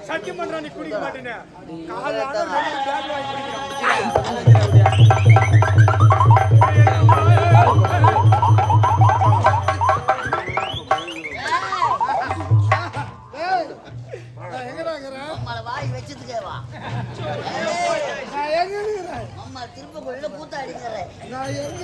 சத்தியம் பண்றான் நீ குடிக்க மாட்டேன்னு காலையில வாய் வச்சதுக்கேவா அம்மா திரும்ப கொள்ள பூத்த அடிக்கிறேன் நான் எங்க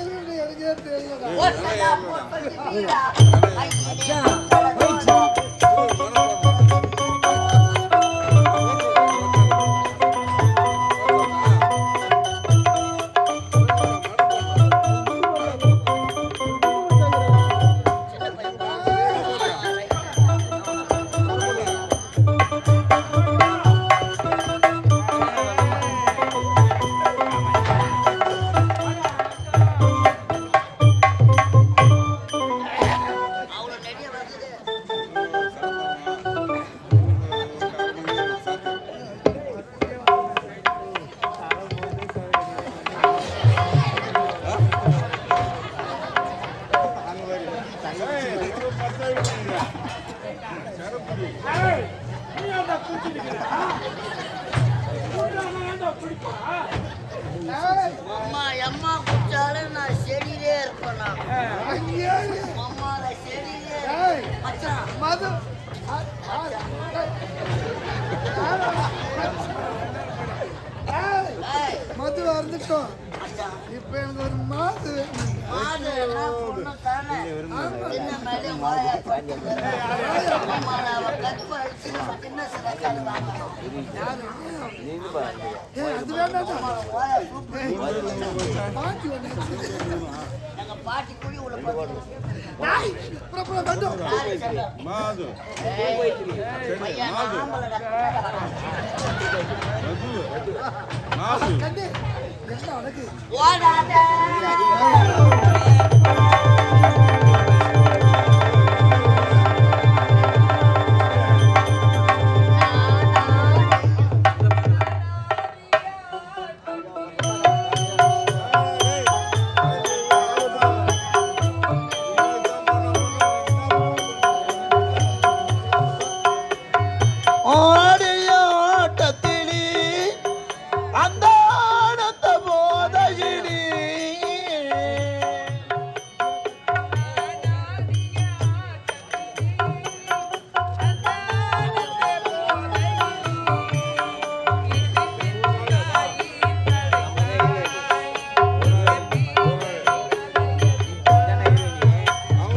அம்மா அம்மா குடிச்சாலும் நான் செடியிலே இருப்பேன் அம்மா நான் செடியிலே மது மது வந்துட்டோம் இப்ப எனக்கு ஒரு மாது பாட்டி குடி உள்ள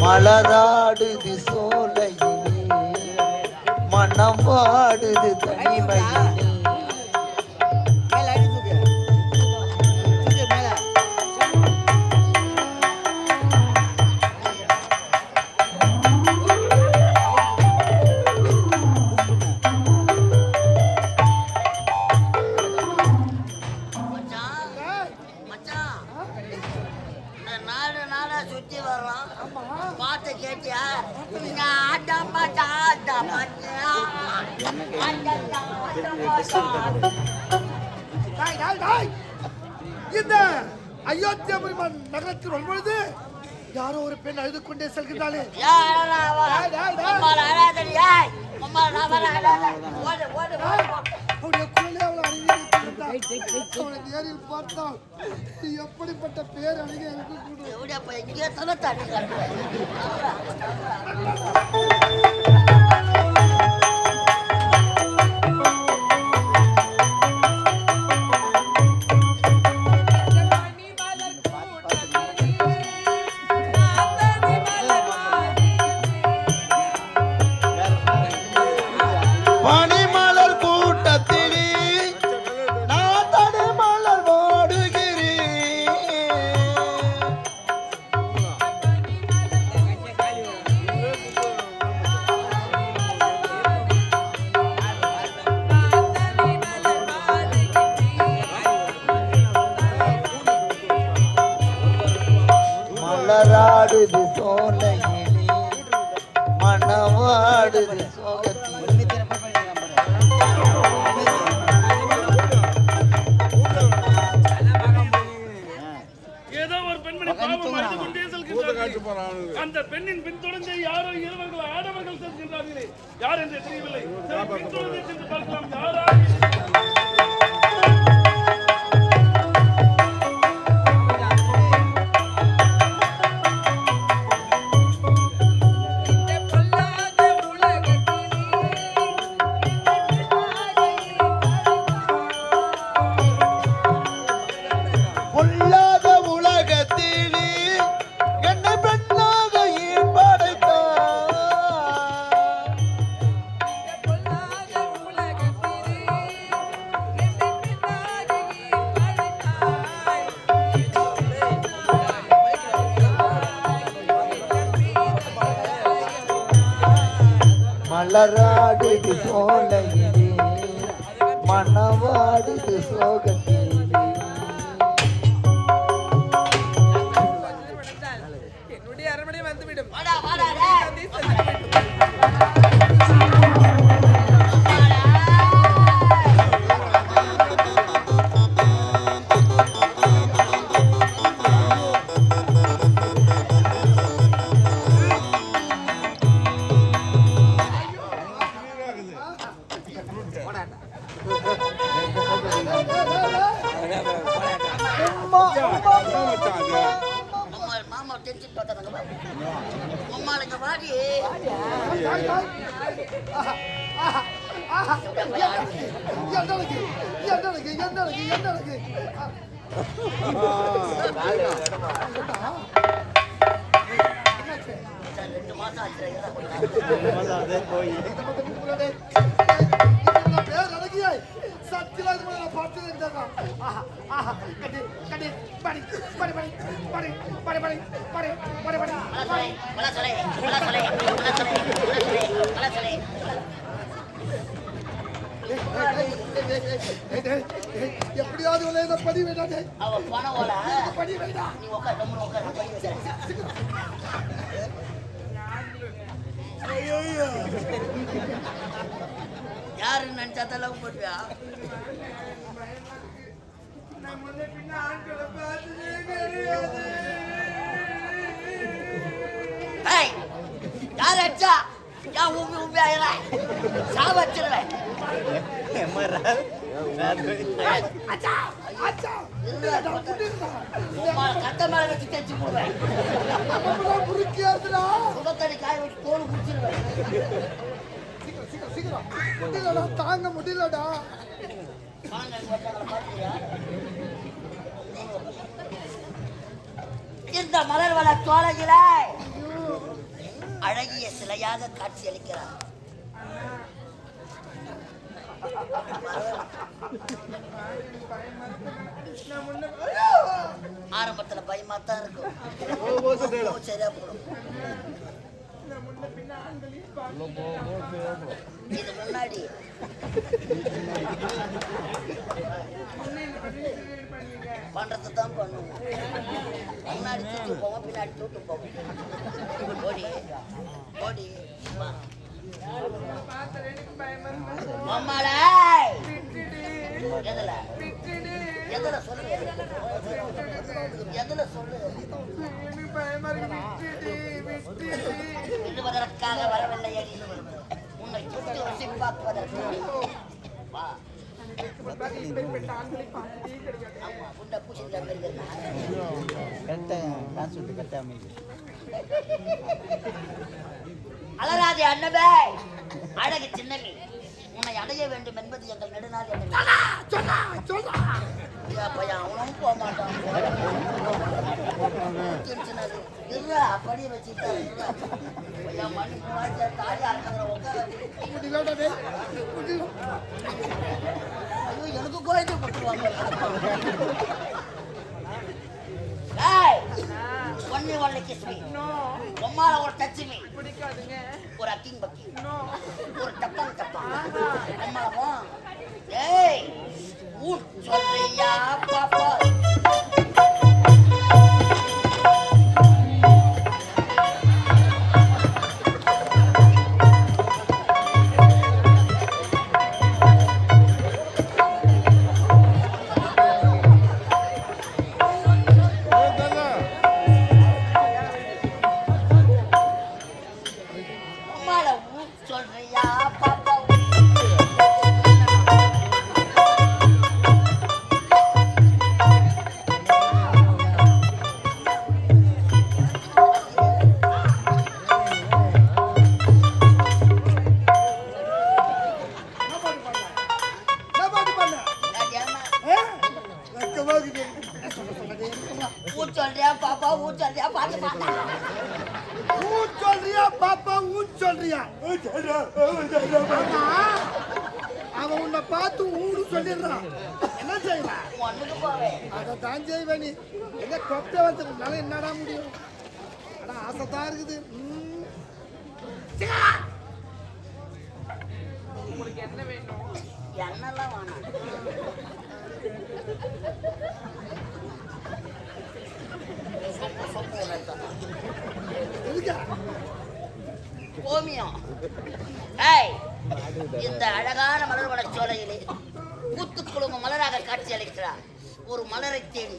மலராடுது சோலையிலே மனம் வாடுது தனிமையிலே சுத்தி வர்றோம் பாட்டு கேட்டியா இந்த அயோத்தியாபுரி நகரத்தில் வரும்பொழுது யாரோ ஒரு பெண் அழுது கொண்டே செல்கிறாளே நேரில் பார்த்தால் எப்படிப்பட்ட பேர் அழகி மலராடுது சோலையிலே மனவாடுது சோகத்திலே. ஏதோ ஒரு பெண்மணி பாவம் அழுது கொண்டே செல்கின்றார்கள். அந்த பெண்ணின் பின்தொடர்ந்து யாரோ இருவர்கள் ஆடவர்கள் செல்கின்றார்களே, யார் என்று தெரியவில்லை. பின்தொடர்ந்து சென்று பார்க்கலாம் யாரா. பொல்லாத உலகத்திலே என்னை பெண்ணாக ஏன் படைத்தாய்? மலராடுது சோலையிலே மனவாடுது சோகத்திலே. என்னுடைய அரண்மனை வந்துவிடும். வாடா வாடா டேய். மாமா டென்ஷன் பார்த்தாங்க. அம்மாளுங்க வாடி. ரெண்டு மாசம் எப்படியாவது படி வேண்டாம். அவ பணம் படி வேண்டாம். நீ உட்கார் படி வைக்கிறேன். யாருன்னு நினைச்சா தான் லவ் பண்ணுவியா? யார் அடிச்சா ஏன் உண்மை ஆயிரம் சாவச்சிருவேன். கட்ட மேல வச்சு தைச்சு போடுவேன். சுடத்தடி காய வச்சு தோல் குடிச்சிருவேன். தாங்க முடியலடா. இந்த மலர் வள தோழகில அழகிய சிலையாக காட்சி அளிக்கிறார். ஆரம்பத்துல பயமாத்தான் இருக்கும். சரியா போடும். இது முன்னாடி பண்றது தான் பண்ணுவோம். முன்னாடி தூட்டு போவோம், பின்னாடி தூட்டு போவோம். ஓடி ஓடி அம்மாடா எதுல எதுல சொல்லு எதுல சொல்லு. விடுவதற்காக வரவில்லை அடி, உன்னை சுற்றி வசி பார்ப்பதற்கு. வா அலராஜே அண்ணபே, அழகு சின்னமி, உன்னை அடைய வேண்டும் என்பது எங்கள் நெடுநாள். பையன் அவனும் போக மாட்டான். படி வச்சுட்டா மணி தாலியா இருக்கிற உட்கார எனக்கு கோயிலுக்கு போட்டுருவாங்க. ஒன்னே ஒன்னை கிஸ்மி, உம்மால ஒரு டச்சுமி, ஒரு அக்கிங் பக்கி, ஒரு டப்பன் டப்பன் உம்மாலவும். ஏய் ஊர் சொல்றியா பாப்பா? பாத்து பாத்து ஊ சொல்றியா பாப்பா ஊ சொல்றியா ஆமா, அவன் உன்னை பார்த்து ஊடு சொல்லிடுறான் என்ன செய்வான் ஒண்ணுக்கு போவேன் அதை தான் செய்வேன் நீ எங்க கொப்பை வந்ததுனால என்னடா முடியும் ஆனா ஆசைதான் இருக்குது உங்களுக்கு என்ன வேணும்? என்னெல்லாம் வேணாம் எதுக்கா கோமியம். ஏய், இந்த அழகான மலர் வளச்சோலையிலே பூத்து குழும மலராக காட்சி அளிக்கிறார். ஒரு மலரை தேடி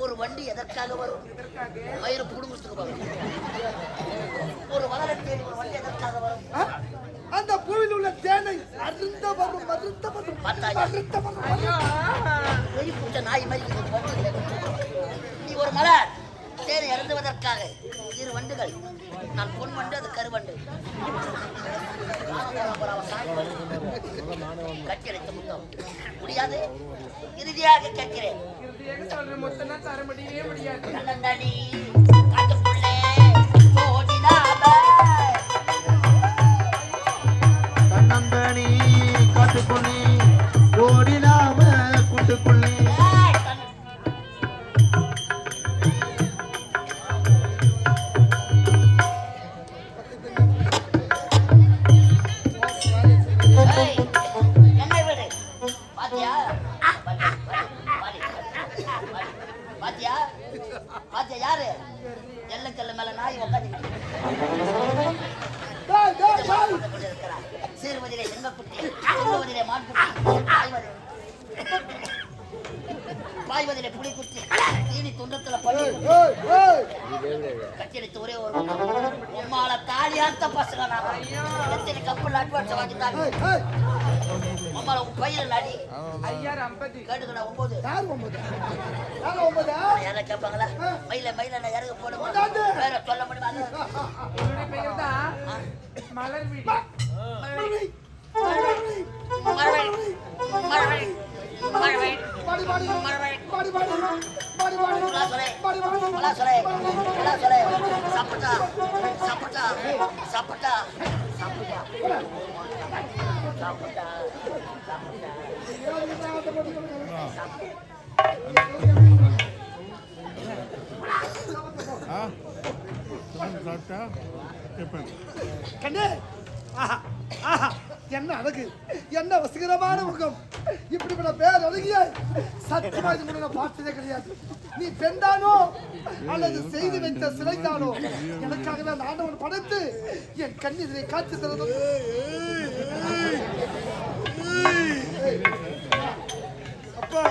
ஒரு வண்டி எதற்காக வரும்? வயிறு புடுங்குறதுக்கு வரும். ஒரு மலரை தேடி ஒரு வண்டி எதற்காக வரும்? அந்த பூவில் உள்ள தேனை அருந்த வரும் மருந்த வரும் பார்த்தாயா? மருந்த வரும் வெளி பூச்ச நாய் மாதிரி இது வண்டிகளை நீ ஒரு மலர் தேனை இறந்துவதற்காக இரு வண்டுகள். நான் பொன் வண்டு, அது கருவண்டு. கட்டியடைத்த முத்தம் முடியாது. இறுதியாக கேட்கிறேன், இறுதியாக சொல்ற மொத்தம்னா தர முடியவே முடியாது. கண்ணந்தாடி காட்டுக்குள்ளே ஓடினாம கண்ணந்தனி காட்டுக்குள்ளே ஓடினாம கூட்டுக்குள்ளே என்னை விடு. பாத்தியா பாத்தியா பாத்தியா யாரு எல்லக்கல்ல மேல நாய் உட்காந்து சீர்வதிலே செங்கக்குட்டி, செல்வதிலே மான்குட்டி, பாய்வதிலே புலிக்குட்டி, தீனி துண்டத்துல பள்ளி கட்டியடித்து ஒரே ஒரு உம்மால தாலியாத்த பசங்க நான் எத்தனை கப்பல் அட்வான்ஸ் வாங்கிட்டாங்க. உம்மால உன் பையில நடி ஐயா 50 கேட்டுக்கடா 9 யார் 9 யார் 9 யாரை கேட்பாங்களா? மயில மயில நான் இறங்க போடுமா வேற சொல்ல முடியுமா? என்னுடைய பெயர் தான் மலர் வீடு. மழை மழை மழை பாடி பாடி மழை பாடி பாடி பாடி பாடி பலாசொலை பாடி பாடி பலாசொலை பலாசொலை சாப்பிட்டா சாப்பிட்டா சாப்பிட்டா சாப்பிட்டா சாப்பிட்டா கண்ணே ஆஹா ஆஹா என்ன அழகு, என்ன வசீகரமான முகம். இப்படிப்பட்ட பேர் அழகிய சத்தியமா இது முன்ன நான் பார்த்ததே கிடையாது. நீ பெண்தானோ அல்லது செய்து வைத்த சிலைதானோ? எனக்காகவே அந்த ஆண்டவன் படைத்து என் கண்ணீரை காட்சி தரது. அப்பா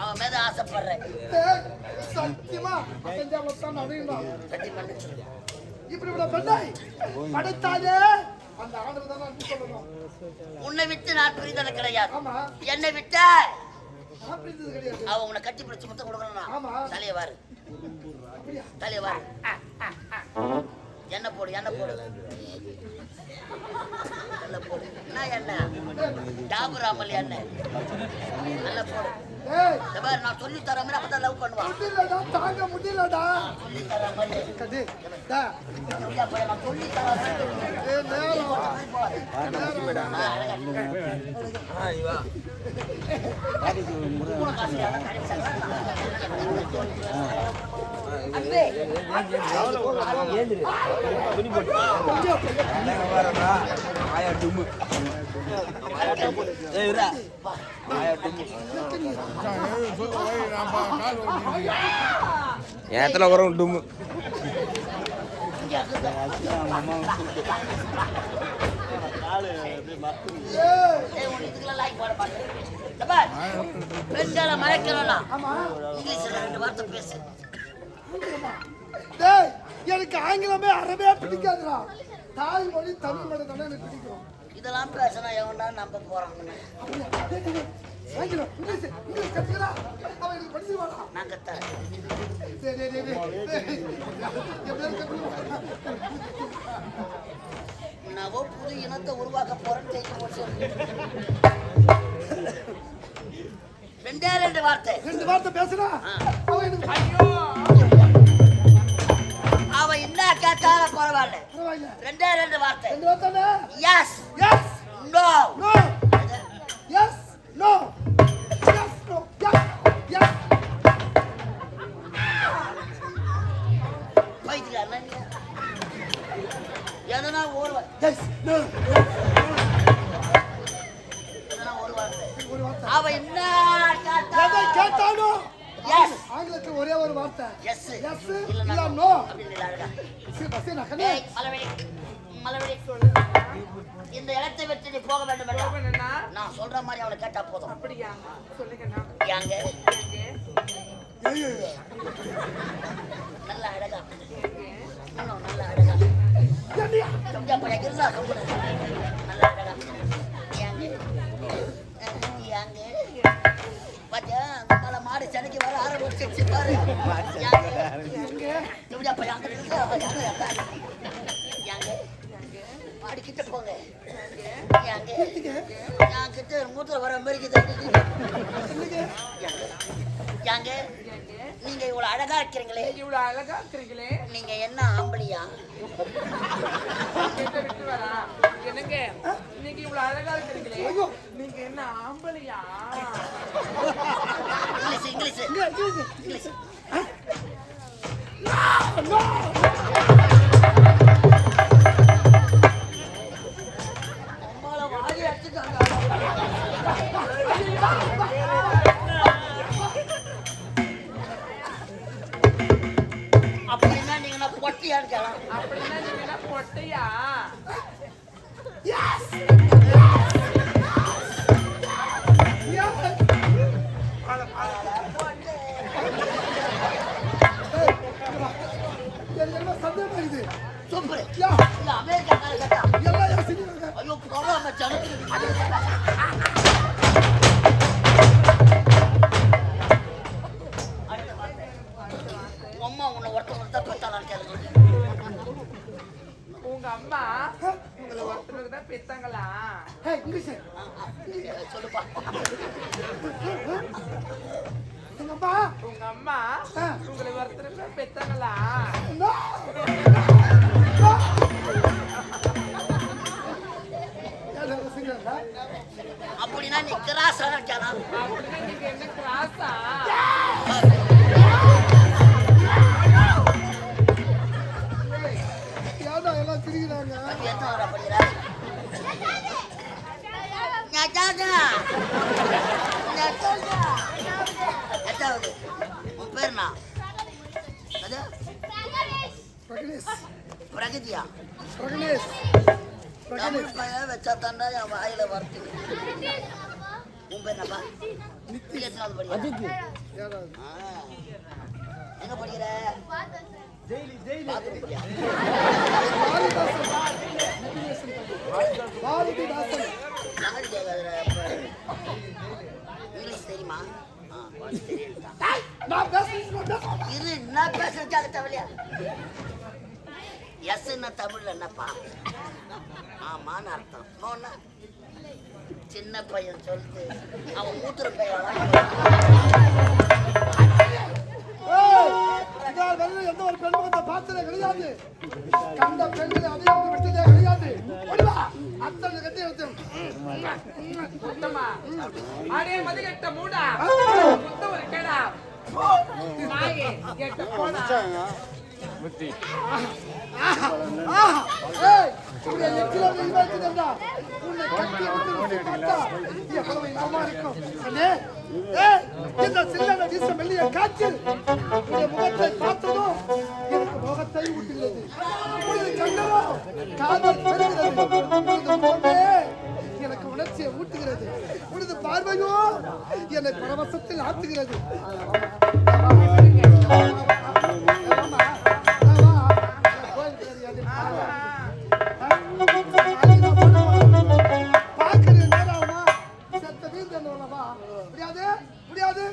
அவன் மேல ஆசைப்படுறேன். சத்தியமா செஞ்சாமத்தான் அடையணும். கட்டி மன்னிச்சிருங்க. இப்படிப்பட்ட பெண்ணை படைத்தாலே அந்த ஆண்டவன் தான் நான் சொல்லணும். உன்னை விட்டு நான் பிரிந்தது கிடையாது. ஆமா என்னை விட்ட நான் பிரிந்தது கிடையாது. அவ உன்னை கட்டி பிடிச்சு முத்தம் கொடுக்கணும். ஆமா. தலைய வாரு அப்படியா? தலைய வாரு என்ன போடு என்ன போடு நல்ல போடு. என்ன எண்ணெய்? டாபுராமல் எண்ணெய். நல்ல போடு. ஏய் இந்த மாதிரி நான் சொல்லி தர மாதிரி அப்பதான் லவ் பண்ணுவான். முடியலடா, தாங்க முடியலடா. சொல்லி தர மாதிரி கதி டா ஐயா, போய் நான் சொல்லி தர மாதிரி ஏ நேரம் அன்பே ஏத்துல வரும் டும்மு பெண்களை மறைக்கணும்னா இங்கிலீஷ்ல 2 வார்த்தை பேசு. டேய் எனக்கு ஆங்கிலமே அறவே பிடிக்காதுடா. தாய்மொழி தமிழ் மொழி தானே எனக்கு பிடிக்கும். இதெல்லாம் பேசினா எவனா நம்ப போறான். ஆங்கிலம் இங்கிலீஷ் இங்கிலீஷ் கத்துக்கடா. அவன் எனக்கு படிச்சுவாடா. நான் கத்தேன். டேய் டேய் டேய் எப்படி கத்துக்கணும்? நவோ புது இனத்தை உருவாக்க போறேன்னு கேட்க போச்சு. 2 வார்த்தை 2 வார்த்தை பேசுனா அவ எனக்கு ஐயோ அவ என்ன கேட்டாலும் பரவாயில்ல பரவாயில்ல 2 வார்த்தை 2 வார்த்தை yes yes no no yes no yes no yes பைத்தியக்காரனா நீ? எதனா ஒரு எஸ் நோ எதனா ஒரு வார்த்தை ஒரு வார்த்தை அவ என்ன எதை கேட்டானோ எஸ் ஆங்கிலத்துல ஒரே ஒரு வார்த்தை எஸ் எஸ் இல்ல இல்ல நோ அப்படின்னு இல்ல அழகா சரி பஸ் நான் கண்ணே ஏய் மலவெளி சொல்லு இந்த இடத்தை விட்டு நீ போக வேண்டும் என்றால் போகணும்னா நான் சொல்ற மாதிரி அவளை கேட்டா போதும் அப்படியா சொல்லுங்கண்ணா யாங்க எங்க நல்ல அழகா எங்க இன்னும் நல்ல அழகா கொஞ்சம் அப்ப இருந்தா கம்பெனி நல்ல அழகா யாங்க யாங்க பாத்தியா அந்த மேல மாடு சென்னைக்கு வர ஆரம்பிச்சிருச்சு பாரு யாங்க கொஞ்சம் அப்ப யாங்க இருந்தா யாங்க மாடு கிட்ட போங்க யாங்க நான் கிட்ட மூத்திர வர மாதிரி யாங்க நீங்க இவ்வளவு அழகா இருக்கிறீங்களே இவ்வளவு அழகா இருக்கிறீங்களே நீங்க என்ன ஆம்பளியா கேட்ட விட்டு வரா என்னங்க நீங்க இவ்வளவு அழகா இருக்கிறீங்களே நீங்க என்ன ஆம்பளையா இங்கிலீஷ் இங்கிலீஷ் அம்மால வாடி அடிச்சுட்டாங்க அப்படின்னா நீங்க பொட்டியா இருக்கலாம் அப்படின்னா நீங்க என்ன பொட்டையா என்ன சந்தேகம் இருக்குது சூப்பர் யா இல்ல அமெரிக்கா கேட்டா எல்லாம் யோசிக்கிறாங்க ஐயோ ப்ரோக்ராம் ஜனத்துக்கு அம்மா உன்னை ஒருத்தர் பெற்றாலும் கேளுங்க உங்க அம்மா உங்களை ஒருத்தருக்கு தான் பெத்தாங்களா ஹே இங்கிலீஷ் சொல்லுப்பா உங்க அம்மா உங்க அம்மா உங்களை ஒருத்தருக்கு தான் பெத்தாங்களா நோ அப்படின்னா நீ கிராஸ் கேளாம் அப்படின்னா நீங்க என்ன கிராஸா யாரா எல்லாம் சிரிக்கிறாங்க என்ன வர படிக்கிறா எட்டாவது உன் பேருண்ணா அது பிரகனேஷ் பிரகதியா பிரகனேஷ் தமிழ் பையன் வச்சா தாண்டா என் வாயில வரத்து உன் பேர் என்னப்பா நீ எத்தனாவது படிக்கிற யாரா எங்க படிக்கிற பாத்ரூம் படியா பாரதிதாசன் யாரு கேட்காதுடா இங்கிலீஷ் தெரியுமா தெரியும்டா நான் பேசுறேன் இது என்ன பேசுறதுக்காக தவலையா எஸ் என்ன தமிழ்ல என்னப்பா ஆமான்னு அர்த்தம் நோன்னா சின்ன பையன் சொல்லிட்டு அவன் மூத்திர பையன் எந்த ஒரு பெண் முகத்தை பார்த்ததே கிடையாது கண்ட பெண்களை அதிகம் விட்டதே கிடையாது அத்தனை கட்டி எடுத்தோம் சுத்தமா அடே மதிகட்ட மூடா சுத்த ஒரு கேடா நாயே கேட்ட போடா இந்த சில்லறை வீச மெல்லிய காற்று முகத்தை பார்த்ததும் எனக்கு முகத்தை ஊட்டுகிறது கண்டதோ காதல் பெறுகிறது எனக்கு உணர்ச்சியை ஊட்டுகிறது உனது பார்வையோ என்னை பரவசத்தில் ஆத்துகிறது முடியாது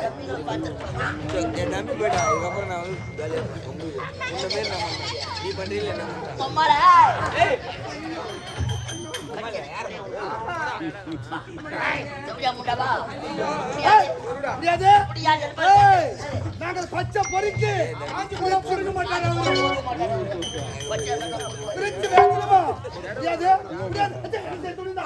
தம்பிகள் பார்த்திருப்பாங்க. பொம்மாளா? எப்படியா முண்டாவா? முடியாது. முடியாது. ஏய், நாங்கள் பச்சை பொறுக்கி கூட பொறுக்க மாட்டாங்க. பிரிச்சு வேணுமா? முடியாது. முடியாது. துணிந்தா.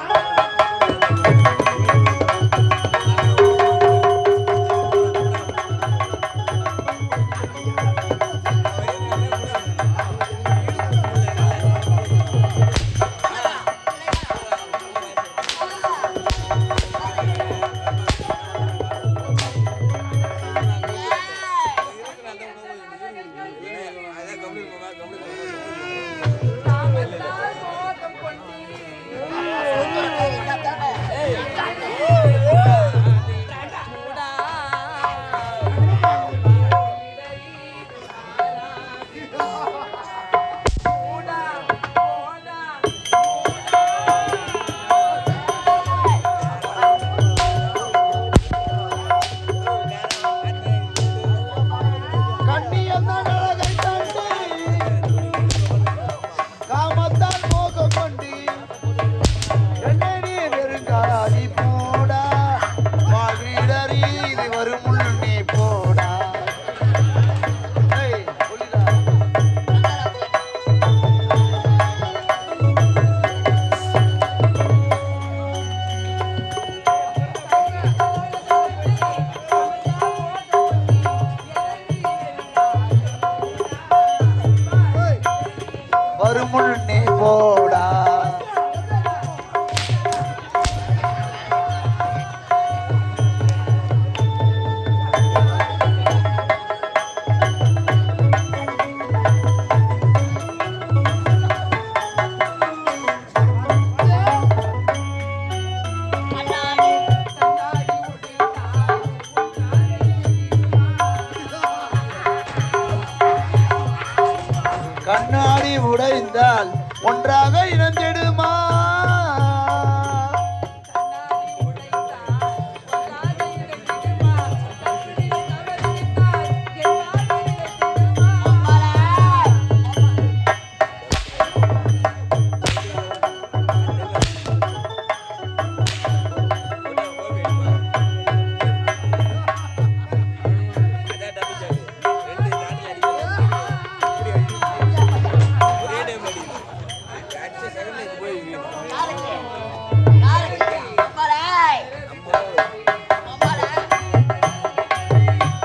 முன்னே போடா. கண்ணாடி உடைந்தால் ஒன்றாக இணைந்திடுமா?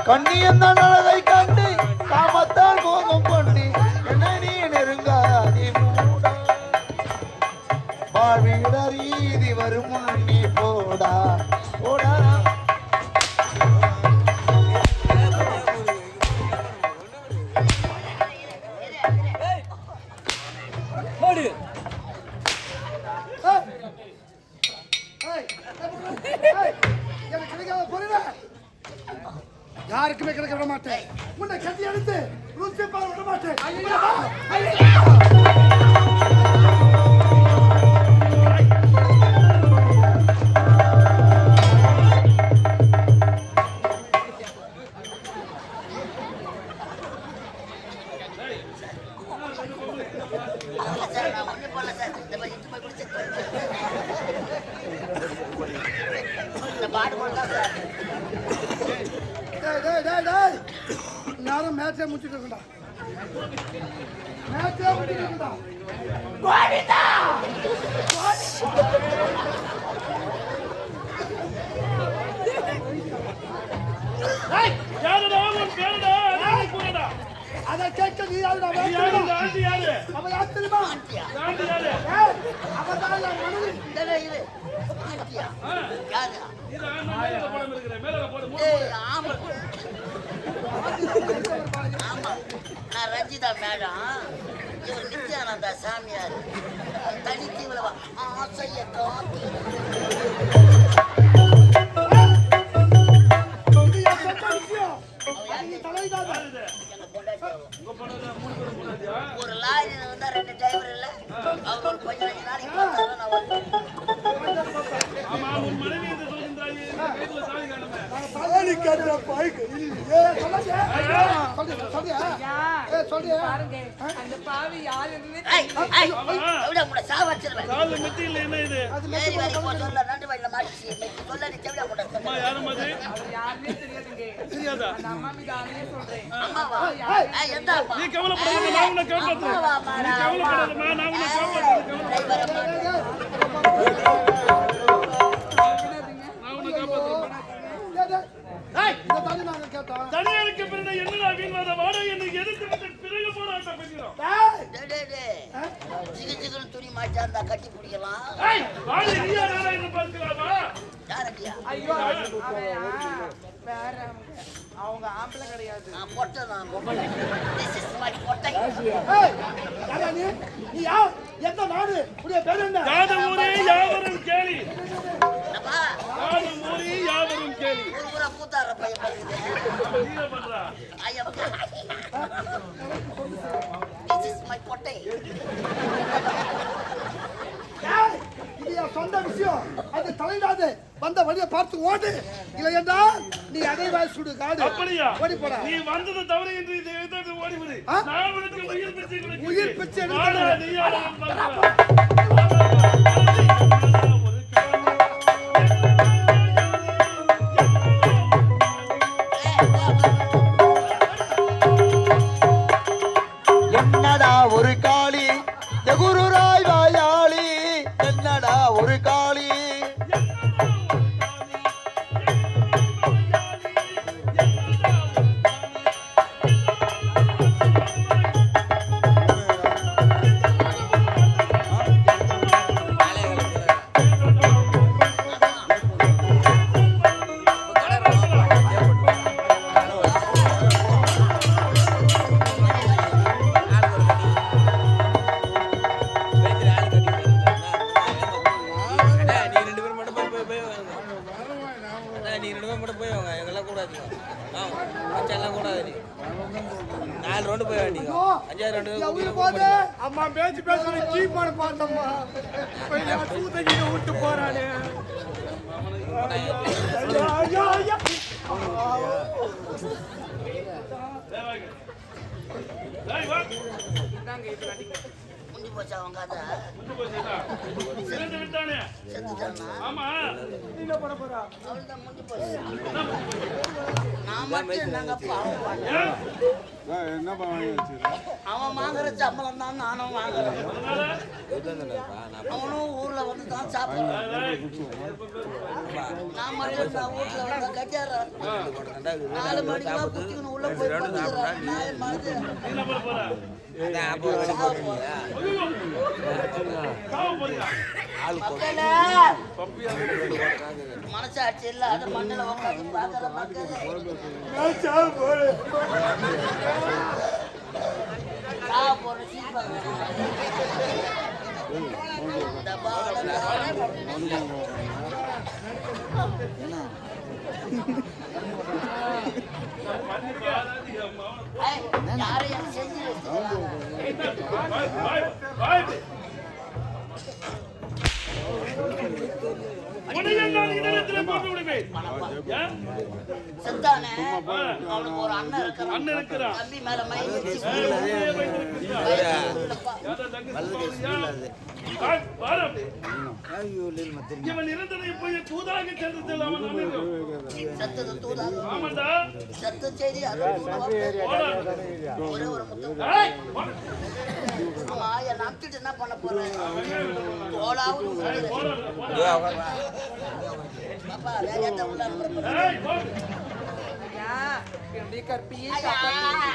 கண்ணியந்தான் அழகை கண்டு காமத்தால் மோகம் கொண்டு என்னை நீ நெருங்காதி மூடா. வாழ்விட ரீதி வரும் முன்னே போடா போடா. யாருக்குமே கிடைக்க விட மாட்டேன். உன்னை கட்டி எடுத்து ருசி பால் விட மாட்டேன். நேரம் மேட்சே முடிச்சுட்டு இருக்கா. மேட்சே முடிச்சுட்டு இருக்கா. அதை கேட்க நீ யாரு? அவ யார் தெரியுமா? அவதான் என் மனைவி. நான் ரஞ்சிதா மேடம், இவர் நித்யானந்தா சாமியார். தனித்து இவ்வளவு ஆசைய காத்து இது என் சொந்த விஷயம். நீ தலையிடாத. யார் இது? எங்க பொண்டாட்டி அவ. உங்க பொண்ணு 3 பேர் பொண்ணாதியா? ஒரு லாரியில வந்தா 2 டிரைவர் இல்ல அவர் ஒரு கொஞ்ச நாளைக்கு பார்த்தாலும் நான் வருவேன். ஆமா, உன் மனைவி என்று சொல்கின்றாயே, வீட்டுல தாலி காணுமே. தாலி கட்டுற பாய்க்கு இல்லையே. சொல்லாதே. சொல்றியா? சொல்றியா? பாருங்க அந்த பாவி யார் என்று எவ்வளவு உங்களை சாவச்சிருவேன். கால்ல மெட்டி இல்ல, என்ன இது? மேரி வாரி போ சொல்ல 2 வயல்ல மாட்டிச்சு. சொல்ல நீ செவிடா அம்மா, கொண்டு. யாரும் அது? அவர் யாருன்னே தெரியாதுங்க. தெரியாதா? அந்த அம்மா மீது ஆணையே சொல்றேன். அம்மாவா? எந்த அம்மா? நீ கவலைப்படாத, நான் உன்னை காப்பாத்துறேன். அம்மாவா, நீ மாடா, கவலைப்படாதம்மா, நான் உன்னை காப்பாத்துறேன். டிரைவர் அம்மா. நான் உன்னை காப்பாத்துறேன். இந்த தாலி நாங்க கேட்டோம். தனியாருக்கு பிறந்த என்னடா வீண்வாத வாடா என்னை எதிர்த்து விட்டு பிறகு போராட்டம் பண்ணிக்கிறோம். டேய். ஜிகுன்னு துணி மாட்டாந்தா கட்டி பிடிக்கலாம். ஏய், வாடி நீயா நானா என்று பார்க்கலாமா? யாரடியா? ஐயோ அவன் வேற அவங்க ஆம்பளை கிடையாது. நான் பொட்டை நான் பொம்பளை. This is my பொட்டை. யாரா நீ? நீ யார்? எந்த நாடு? உடைய பேர் என்ன? காது ஊரே யாவரும் கேலி. அப்பா, காது ஊரே யாவரும் கேலி. ஊரா கூத்தாடுற பையன் பாருங்க. அவன் நீங்க பண்றா. ஐயா. This is my பொட்டை. இது என் சொந்த விஷயம். அது தலையிடாது. வந்த வழியை பார்த்து ஓடு. இல்லை என்றால் நீ அடைவாய் சுடு காடு. அப்படியா? ஓடி போடா. நீ வந்தது தவறு என்று இதை எதிர்த்து ஓடிவிடு. ஆ? நான் உனக்கு உயிர் பிச்சை கொடுக்கிறேன். உயிர் பிச்சை எடுத்து வாடா, தரு. நீயா நான் பார்க்கிறேன். என்னடா ஒரு காளி எகுருராய் வாயாளி என்னடா ஒரு காளி அம்மா பேச்சு பேசுற கீப்பாடு பார்த்தம்மா தூத்தகிட்ட விட்டு போறானே. ஐயோ ஐயா. ஏய், வா. இதாங்க இது கட்டிங்க. முந்தி போச்சா அவங்க கதை? கொண்டு போய் செய்டா. சிறந்து விட்டானே. செத்துட்டானா? ஆமா. அவள்தான் முந்தி போச்சு. நான் மட்டும் என்னங்க பாவம் பண்ணேன். ஏன்? அவன் வாங்குற சம்பளம் தான் நானும் வாங்குறேன். அதனால அவனும் ஊர்ல வந்து தான் சாப்பிடுறான். ஏய், நான் மட்டும் நான் வீட்டுல வந்து கட்டிடுறேன். 4 மணிக்கெல்லாம் குத்திக்கணும் உள்ள போய் படுத்துக்கிறேன். நான் மனது நீ என்ன பண்ண போற? சாவ போறேன். ஐயோ. சாவ போறியா? மக்களே, பப்பியா? மனசாட்சி இல்ல அது மண்ணில் உட்காந்து பார்க்கற மக்கள் சாவு போறேன். சாவ போற சீப்பாங்க. இந்த பாலம் யாரையும் செஞ்சு வச்சுக்கிறாங்க. நான் இடத்திலே போட்டு விடுவேன். ஏன்? செத்தானே அவனுக்கு ஒரு அண்ணன் இருக்கிறான். அண்ணன் இருக்கிறான். தம்பி மேல மயில் வச்சு ஊரே வைத்திருக்கிறான். யாரோ தங்கச்சி சொல்றியா? வாய், வாரு அப்படி. இவன் இறந்ததை போய் தூதாக சென்று அவன் அண்ணன். செத்தது தூதாக ஆமாண்டா. செத்த செய்தி அது போடா. ஒரே ஒரு முத்தம். ஏய், போடா. ஆமா என்ன அமுத்திட்டு என்ன பண்ண போறேன்? தோளாவது உரிக்குது. போடா, போடா. பாப்பா வேகத்தை உள்ள அனுப்புறேன். ஏய், போடு. ஐயா, என்னுடைய கற்பியை ஐயா, காப்பாற்று.